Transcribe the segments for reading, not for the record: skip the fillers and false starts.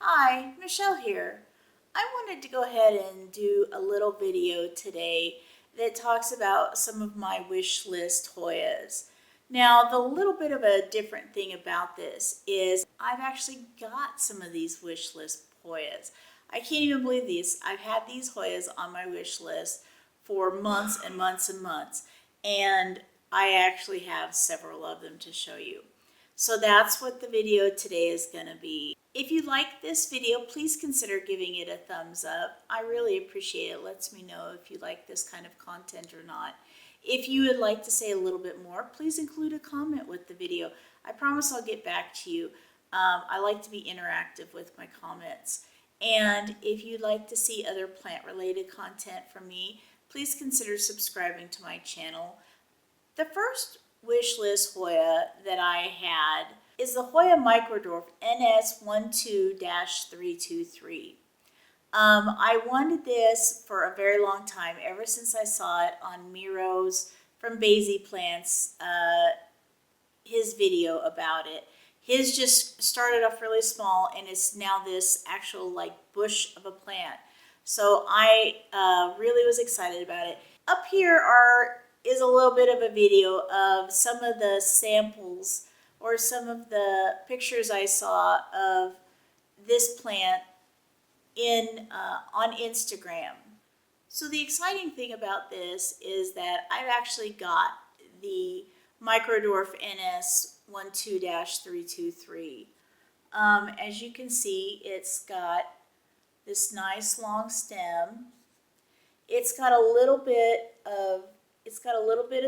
Hi, Michelle here. I wanted to go ahead and do a little video today that talks about some of my wish list Hoyas. Now, the little bit of a different thing about this is I've actually got some of these wish list Hoyas. I can't even believe these. I've had these Hoyas on my wish list for months and months and months, and I actually have several of them to show you. So that's what the video today is going to be. If you like this video, please consider giving it a thumbs up. I really appreciate it. It lets me know if you like this kind of content or not. If you would like to say a little bit more, please include a comment with the video. I promise I'll get back to you. I like to be interactive with my comments. And if you'd like to see other plant-related content from me, please consider subscribing to my channel. The first wish list Hoya that I had is the Hoya microdwarf NS12-323. I wanted this for a very long time, ever since I saw it on Miro's from Basie Plants, his video about it. His just started off really small and it's now this actual like bush of a plant. So I really was excited about it. Up here is a little bit of a video of some of the samples or some of the pictures I saw of this plant on Instagram. So the exciting thing about this is that I've actually got the microdwarf NS12-323. As you can see, it's got this nice long stem. It's got a little bit of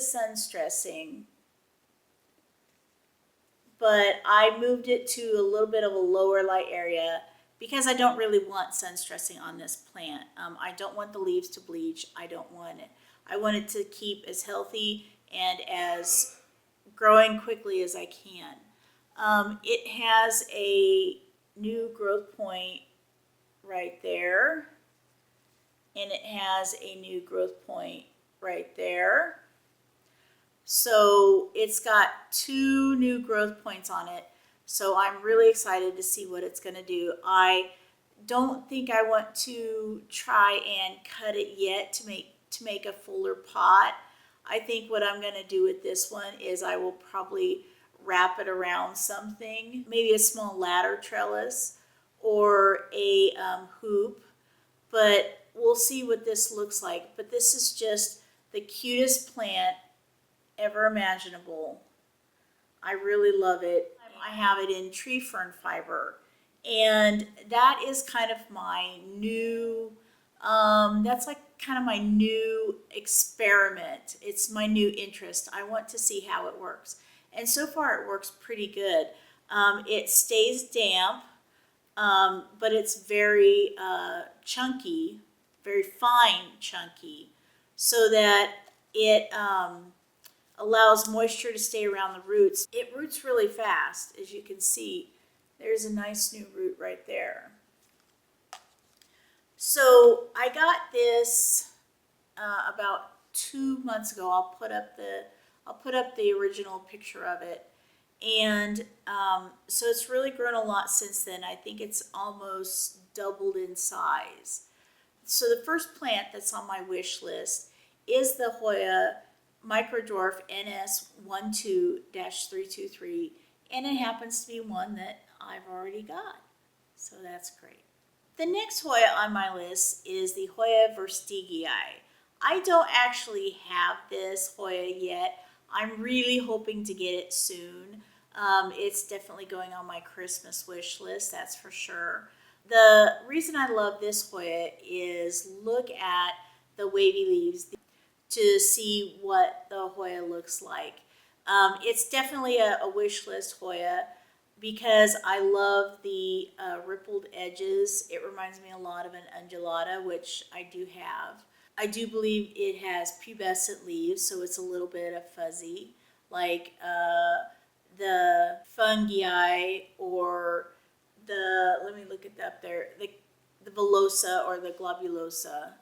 sun stressing, but I moved it to a little bit of a lower light area because I don't really want sun stressing on this plant. I don't want the leaves to bleach. I don't want it. I want it to keep as healthy and as growing quickly as I can. It has a new growth point right there, and it has a new growth point right there. So it's got two new growth points on it. So I'm really excited to see what it's going to do. I don't think I want to try and cut it yet to make a fuller pot. I think what I'm going to do with this one is I will probably wrap it around something, maybe a small ladder trellis or a hoop, but we'll see what this looks like. But this is just the cutest plant ever imaginable. I really love it. I have it in tree fern fiber, and that is kind of my new, that's like kind of my new experiment. It's my new interest. I want to see how it works. And so far it works pretty good. It stays damp, but it's very chunky, very fine chunky, so that it allows moisture to stay around the roots. It roots really fast, as you can see. There's a nice new root right there. So I got this about 2 months ago. I'll put up the original picture of it, and so it's really grown a lot since then. I think it's almost doubled in size. So the first plant that's on my wish list is the Hoya microdwarf NS12-323, and it happens to be one that I've already got, so that's great. The next Hoya on my list is the Hoya verstegii. I don't actually have this Hoya yet. I'm really hoping to get it soon. It's definitely going on my Christmas wish list, that's for sure. The reason I love this Hoya is look at the wavy leaves to see what the Hoya looks like. It's definitely a wish list Hoya because I love the rippled edges. It reminds me a lot of an undulata, which I do have. I do believe it has pubescent leaves, so it's a little bit of fuzzy, like the fungi or let me look it up there, the villosa or the globulosa.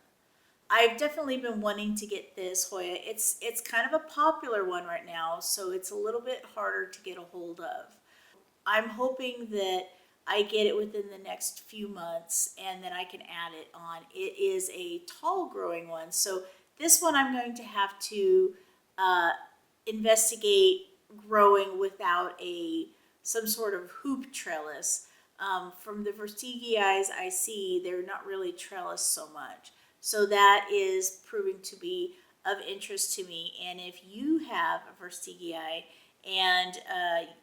I've definitely been wanting to get this Hoya. It's kind of a popular one right now, so it's a little bit harder to get a hold of. I'm hoping that I get it within the next few months, and then I can add it on. It is a tall growing one, so this one I'm going to have to investigate growing without some sort of hoop trellis. From the verstegii I see, they're not really trellis so much. So that is proving to be of interest to me. And if you have a verstegii and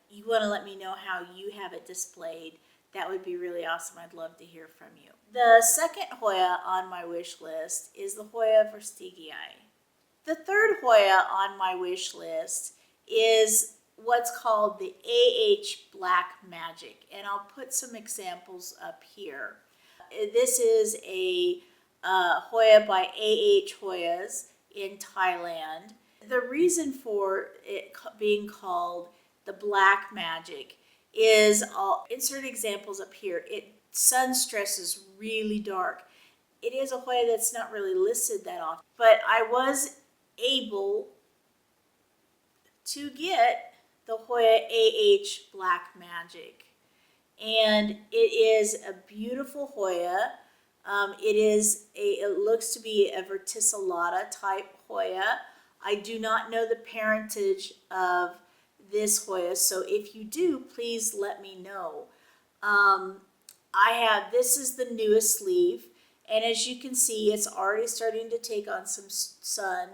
you want to let me know how you have it displayed, that would be really awesome. I'd love to hear from you. The second Hoya on my wish list is the Hoya verstegii. The third Hoya on my wish list is what's called the Black Magic, and I'll put some examples up here. This is a Hoya by Hoyas in Thailand. The reason for it being called the Black Magic is, I'll insert examples up here. Sun stress is really dark. It is a Hoya that's not really listed that often, but I was able to get the Hoya Black Magic, and it is a beautiful Hoya. It looks to be a verticillata type Hoya. I do not know the parentage of this Hoya, so if you do, please let me know. This is the newest leaf, and as you can see, it's already starting to take on some sun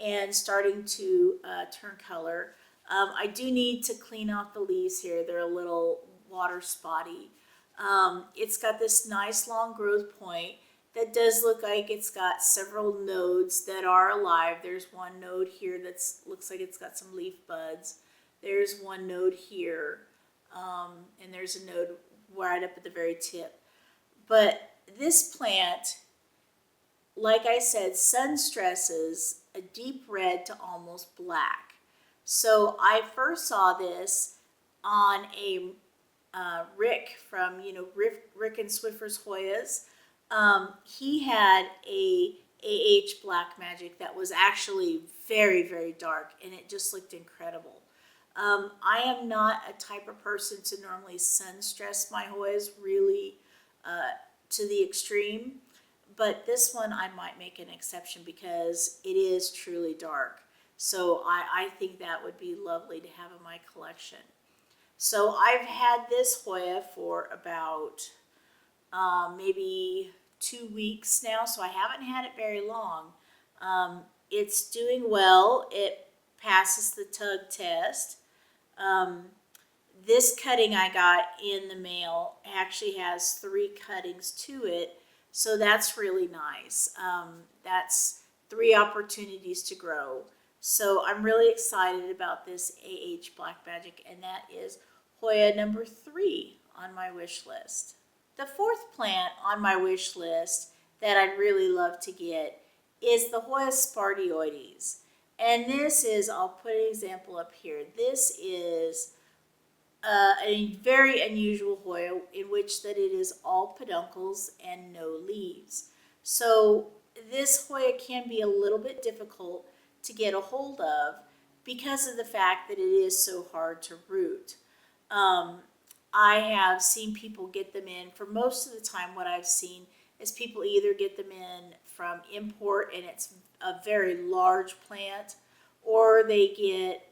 and starting to turn color. I do need to clean off the leaves here. They're a little water spotty. It's got this nice long growth point that does look like it's got several nodes that are alive. There's one node here that looks like it's got some leaf buds. There's one node here, and there's a node right up at the very tip. But this plant, like I said, sun stresses a deep red to almost black. So I first saw this on a Rick from Rick and Swiffer's Hoyas. He had a Black Magic that was actually very, very dark, and it just looked incredible. I am not a type of person to normally sun stress my Hoyas really to the extreme, but this one I might make an exception because it is truly dark. So I think that would be lovely to have in my collection. So I've had this Hoya for about maybe 2 weeks now, so I haven't had it very long. It's doing well. It passes the tug test. This cutting I got in the mail actually has 3 cuttings to it, so that's really nice. That's 3 opportunities to grow. So I'm really excited about this Black Magic, and that is Hoya number 3 on my wish list. The fourth plant on my wish list that I'd really love to get is the Hoya spartioides. And this is, I'll put an example up here. This is a very unusual Hoya in which that it is all peduncles and no leaves. So this Hoya can be a little bit difficult to get a hold of because of the fact that it is so hard to root. I have seen people get them in. For most of the time, what I've seen is people either get them in from import and it's a very large plant, or they get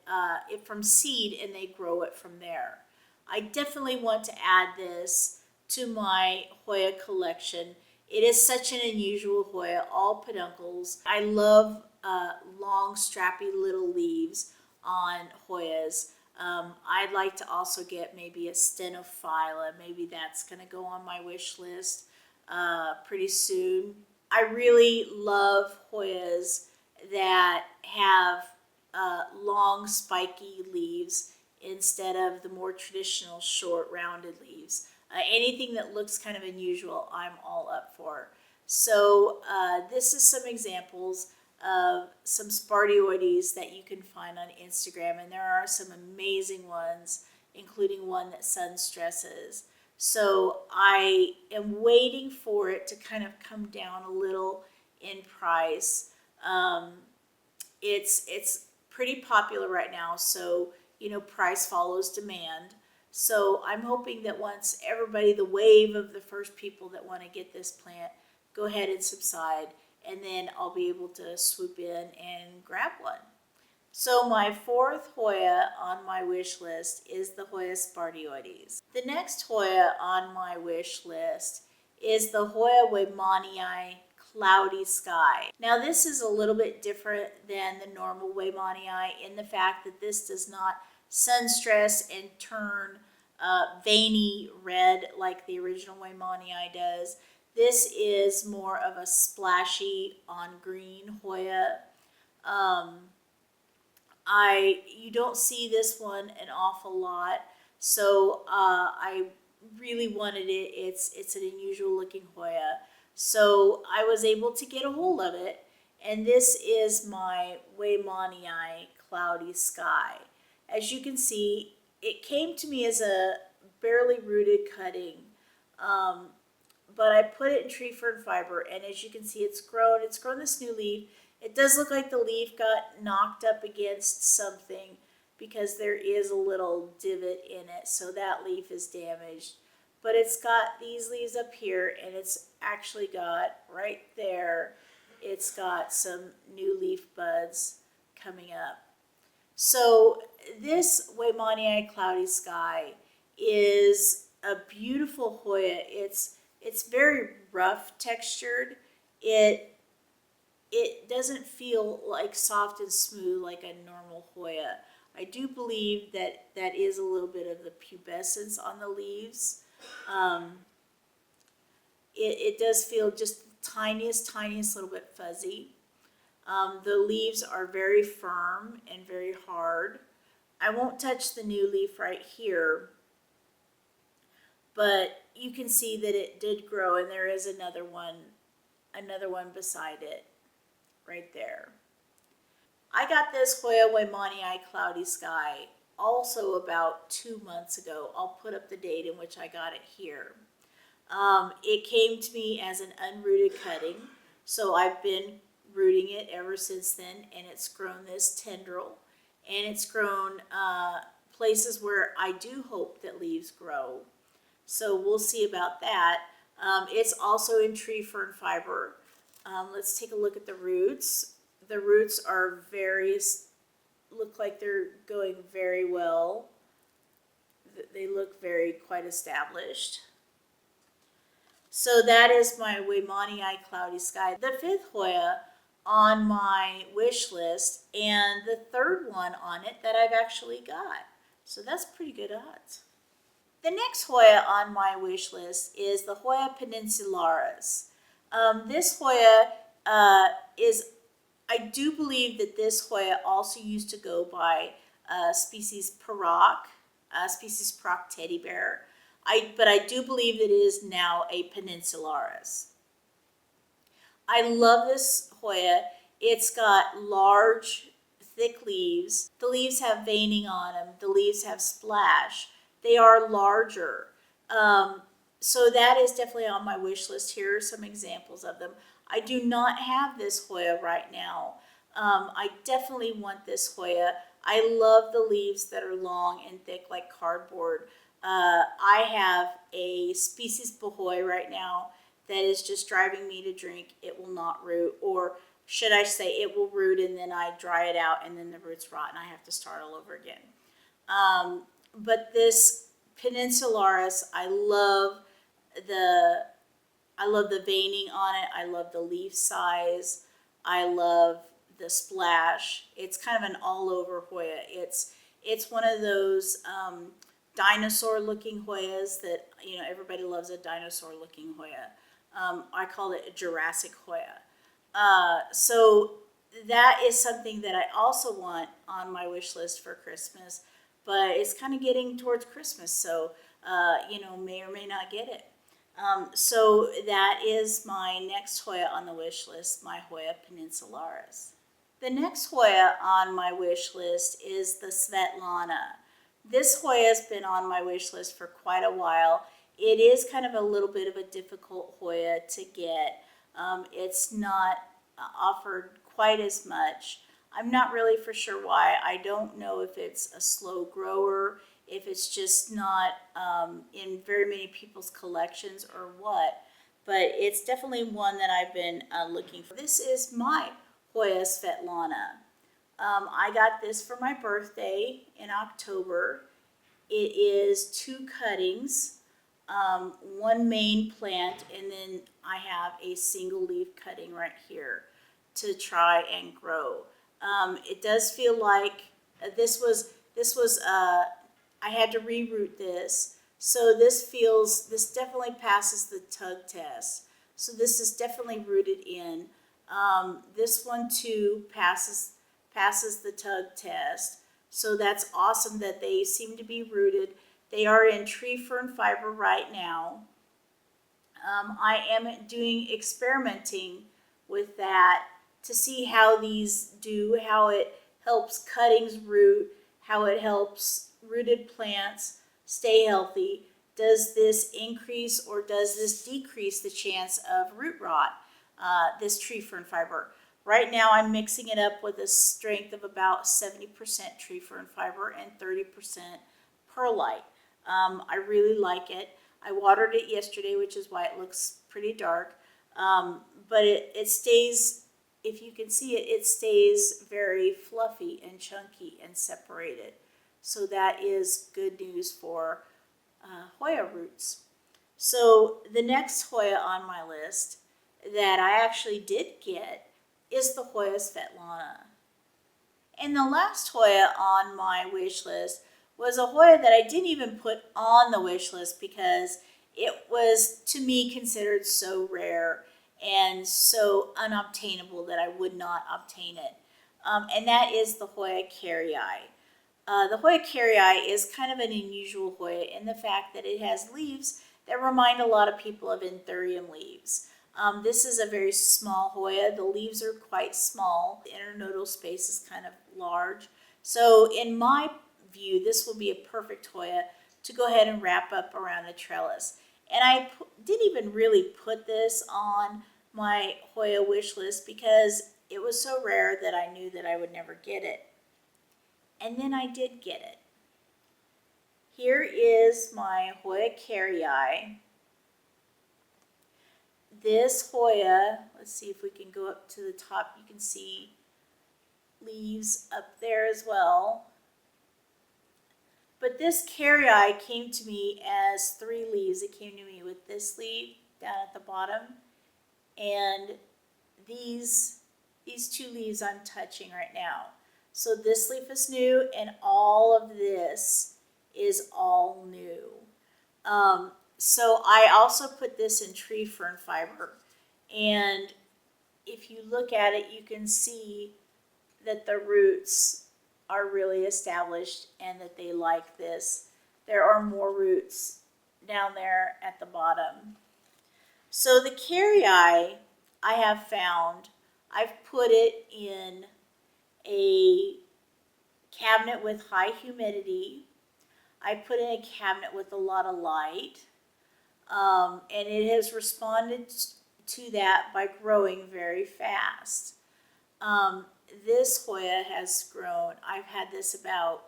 it from seed and they grow it from there. I definitely want to add this to my Hoya collection. It is such an unusual Hoya, all peduncles. I love long, strappy little leaves on Hoyas. I'd like to also get maybe a stenophylla. Maybe that's going to go on my wish list pretty soon. I really love Hoyas that have long, spiky leaves instead of the more traditional, short, rounded leaves. Anything that looks kind of unusual, I'm all up for. So this is some examples of some spartioides that you can find on Instagram, and there are some amazing ones, including one that sun stresses. So I am waiting for it to kind of come down a little in price. It's pretty popular right now, so price follows demand. So I'm hoping that once everybody, the wave of the first people that want to get this plant, go ahead and subside, and then I'll be able to swoop in and grab one. So my fourth Hoya on my wish list is the Hoya spartioides. The next Hoya on my wish list is the Hoya waymaniae cloudy sky. Now this is a little bit different than the normal waymaniae in the fact that this does not sun stress and turn veiny red like the original waymaniae does. This is more of a splashy on green Hoya. You don't see this one an awful lot, so I really wanted it. It's an unusual looking Hoya, so I was able to get a hold of it, and this is my waymaniae cloudy sky. As you can see, it came to me as a barely rooted cutting, but I put it in tree fern fiber, and as you can see, it's grown this new leaf. It does look like the leaf got knocked up against something because there is a little divot in it, so that leaf is damaged. But it's got these leaves up here, and it's actually got right there, it's got some new leaf buds coming up. So this waymaniae cloudy sky is a beautiful Hoya. It's very rough textured. It doesn't feel like soft and smooth like a normal Hoya. I do believe that that is a little bit of the pubescence on the leaves. It does feel just the tiniest little bit fuzzy. The leaves are very firm and very hard. I won't touch the new leaf right here, but you can see that it did grow, and there is another one beside it right there. I got this Hoya waymaniae cloudy sky also about 2 months ago. I'll put up the date in which I got it here. It came to me as an unrooted cutting, so I've been rooting it ever since then, and it's grown this tendril, and it's grown places where I do hope that leaves grow. So we'll see about that. It's also in tree fern fiber. Let's take a look at the roots. The roots are look like they're going very well. They look quite established. So that is my waymaniae cloudy sky. The fifth Hoya on my wish list, and the third one on it that I've actually got. So that's pretty good odds. The next Hoya on my wish list is the Hoya peninsularis. This Hoya I do believe that this Hoya also used to go by species Paroc teddy bear. But I do believe that it is now a peninsularis. I love this Hoya. It's got large, thick leaves. The leaves have veining on them. The leaves have splash. They are larger. So that is definitely on my wish list. Here are some examples of them. I do not have this Hoya right now. I definitely want this Hoya. I love the leaves that are long and thick like cardboard. I have a species Bahoy right now that is just driving me to drink. It will not root, or should I say it will root and then I dry it out and then the roots rot and I have to start all over again. But this peninsularis, I love the veining on it. I love the leaf size. I love the splash. It's kind of an all-over Hoya. It's one of those dinosaur-looking Hoyas that, you know, everybody loves a dinosaur-looking Hoya. I call it a Jurassic Hoya. So that is something that I also want on my wish list for Christmas, but it's kind of getting towards Christmas, so you know, may or may not get it. So that is my next Hoya on the wish list, my Hoya peninsularis. The next Hoya on my wish list is the Svetlana. This Hoya has been on my wish list for quite a while. It is kind of a little bit of a difficult Hoya to get. It's not offered quite as much. I'm not really for sure why. I don't know if it's a slow grower, if it's just not in very many people's collections or what. But it's definitely one that I've been looking for. This is my Hoya Svetlana. I got this for my birthday in October. It is 2 cuttings, one main plant, and then I have a single leaf cutting right here to try and grow. It does feel like this was I had to reroot this, so this definitely passes the tug test. So this is definitely rooted in. This one too passes the tug test. So that's awesome that they seem to be rooted. They are in tree fern fiber right now. I am doing experimenting with that to see how these do, how it helps cuttings root, how it helps rooted plants stay healthy. Does this increase or does this decrease the chance of root rot, this tree fern fiber? Right now I'm mixing it up with a strength of about 70% tree fern fiber and 30% perlite. I really like it. I watered it yesterday, which is why it looks pretty dark. But it stays, if you can see it, it stays very fluffy and chunky and separated. So that is good news for Hoya roots. So the next Hoya on my list that I actually did get is the Hoya Svetlana. And the last Hoya on my wish list was a Hoya that I didn't even put on the wish list because it was, to me, considered so rare and so unobtainable that I would not obtain it. And that is the Hoya carrii. The Hoya carrii is kind of an unusual Hoya in the fact that it has leaves that remind a lot of people of anthurium leaves. This is a very small Hoya. The leaves are quite small. The internodal space is kind of large. So in my view, this will be a perfect Hoya to go ahead and wrap up around a trellis. And I didn't even really put this on my Hoya wish list because it was so rare that I knew that I would never get it. And then I did get it. Here is my Hoya carrii. This Hoya, let's see if we can go up to the top. You can see leaves up there as well. But this carrii came to me as 3 leaves. It came to me with this leaf down at the bottom and these 2 leaves I'm touching right now. So this leaf is new and all of this is all new. So I also put this in tree fern fiber, and if you look at it, you can see that the roots are really established and that they like this. There are more roots down there at the bottom. So the carrii I have found, I've put it in a cabinet with high humidity. I put in a cabinet with a lot of light. And it has responded to that by growing very fast. This Hoya has grown. I've had this about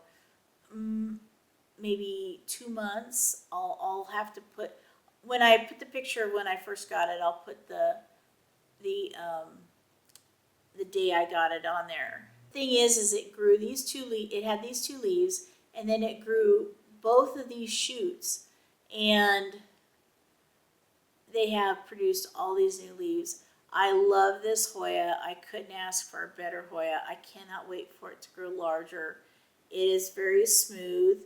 maybe 2 months. I'll have to put, when I put the picture of when I first got it, I'll put the day I got it on there. Thing is it grew these 2 leaves. It had these 2 leaves, and then it grew both of these shoots, and they have produced all these new leaves. I love this Hoya. I couldn't ask for a better Hoya. I cannot wait for it to grow larger. It is very smooth.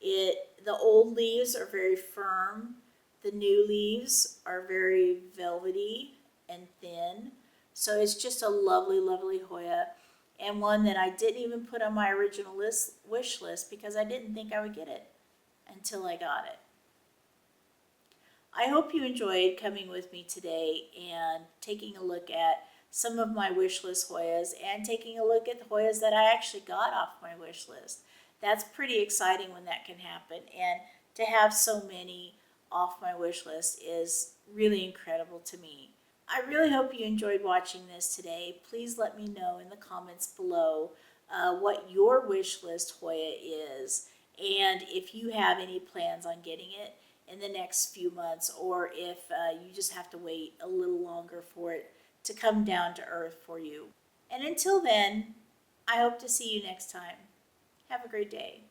The old leaves are very firm. The new leaves are very velvety and thin. So it's just a lovely, lovely Hoya, and one that I didn't even put on my original wish list because I didn't think I would get it until I got it. I hope you enjoyed coming with me today and taking a look at some of my wish list Hoyas and taking a look at the Hoyas that I actually got off my wish list. That's pretty exciting when that can happen, and to have so many off my wish list is really incredible to me. I really hope you enjoyed watching this today. Please let me know in the comments below what your wish list Hoya is, and if you have any plans on getting it in the next few months, or if you just have to wait a little longer for it to come down to earth for you. And until then, I hope to see you next time. Have a great day.